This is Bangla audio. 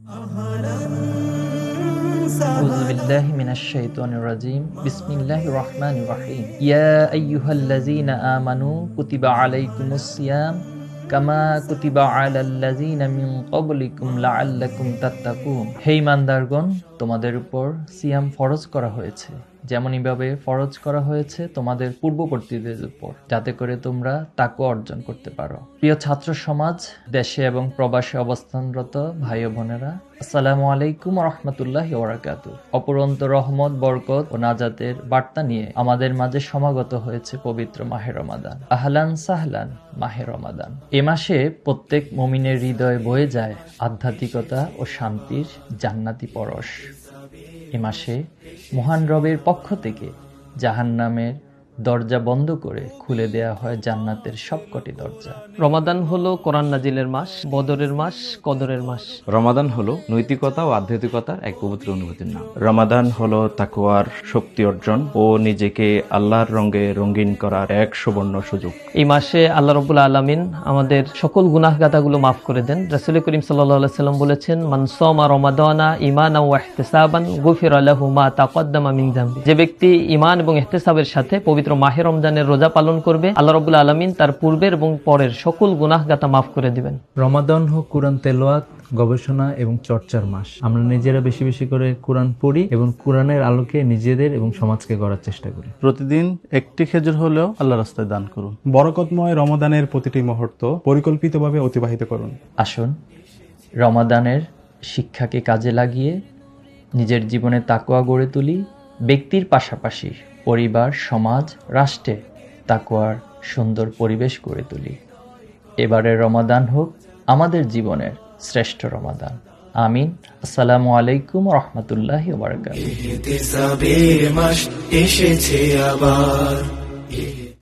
أعوذ بالله من الشيطان الرجيم بسم الله الرحمن الرحيم يا أيها الذين آمنوا كتب عليكم الصيام كما كتب على الذين من قبلكم لعلكم تتقون হে ইমানদারগণ, তোমাদের উপর সিয়াম ফরজ করা হয়েছে যেমনইভাবে ফরজ করা হয়েছে তোমাদের পূর্ববর্তীদের উপর, যাতে করে তোমরা তাকওয়া অর্জন করতে পারো। প্রিয় ছাত্র সমাজ, দেশে এবং প্রবাসে অবস্থানরত ভাই ও বোনেরা, আসসালামু আলাইকুম ওয়া রাহমাতুল্লাহি ওয়া বারাকাতুহু। অপরন্ত রহমত, বরকত ও নাজাতের বার্তা নিয়ে আমাদের মাঝে সমাগত হয়েছে পবিত্র মাহে রমাদান। আহলান সাহলান মাহে রমাদান। এ মাসে প্রত্যেক মুমিনের হৃদয়ে বয়ে যায় আধ্যাত্মিকতা ও শান্তির জান্নাতি পরশ। এ মাসে মহান রবের পক্ষ থেকে জাহান্নামের দরজা বন্ধ করে খুলে দেয়া হয় জান্নাতের সবকটি দরজা। রমাদান হলো কোরআন নাজিলের মাস, বদরের মাস, কদরের মাস। রমাদান হলো নৈতিকতা ও আধ্যাত্মিকতার এক পবিত্র অনুভূতির নাম। রমাদান হলো তাকওয়ার শক্তি অর্জন ও নিজেকে আল্লাহর রঙে রঙিন করার এক সুবর্ণ সুযোগ। এই মাসে আল্লাহ রাব্বুল আলামিন আমাদের সকল গুনাহগাতাগুলো মাফ করে দেন। রাসূল করিম সাল্লাল্লাহু আলাইহি সাল্লাম বলেছেন, মান সামা রমাদানা ঈমানান ওয়া ইহতিসাবান গুফিরা লাহু মা তাকদ্দামা মিন যামবি। যে ব্যক্তি ঈমান এবং ইহতিসাবের সাথে পবিত্র মাহে রমজানের রোজা পালন করবে, আল্লাহ রাব্বুল আলামিন তার পূর্বের এবং পরের সকল গুনাহগাতা মাফ করে দিবেন। রমাদান হোক কোরআন তেলাওয়াত, গবেষণা এবং চর্চার মাস। আমরা নিজেরা বেশি বেশি করে কোরআন পড়ি এবং কোরআনের আলোকে নিজেদের এবং সমাজকে গড়ার চেষ্টা করি। প্রতিদিন একটি খেজুর হলেও আল্লাহ রাস্তায় দান করুন। বরকতময় রমাদানের প্রতিটি মুহূর্ত পরিকল্পিতভাবে অতিবাহিত করুন। আসুন রমাদানের শিক্ষাকে কাজে লাগিয়ে নিজের জীবনে তাকওয়া গড়ে তুলি। ব্যক্তির পাশাপাশি পরিবার, সমাজ, রাষ্ট্রে তাকওয়ার সুন্দর পরিবেশ গড়ে তুলি। এবারের রমাদান হোক আমাদের জীবনের শ্রেষ্ঠ রমাদান। আমিন। আসসালামু আলাইকুম ওয়া রাহমাতুল্লাহি ওয়া বারাকাতুহু। এসেছে আবার।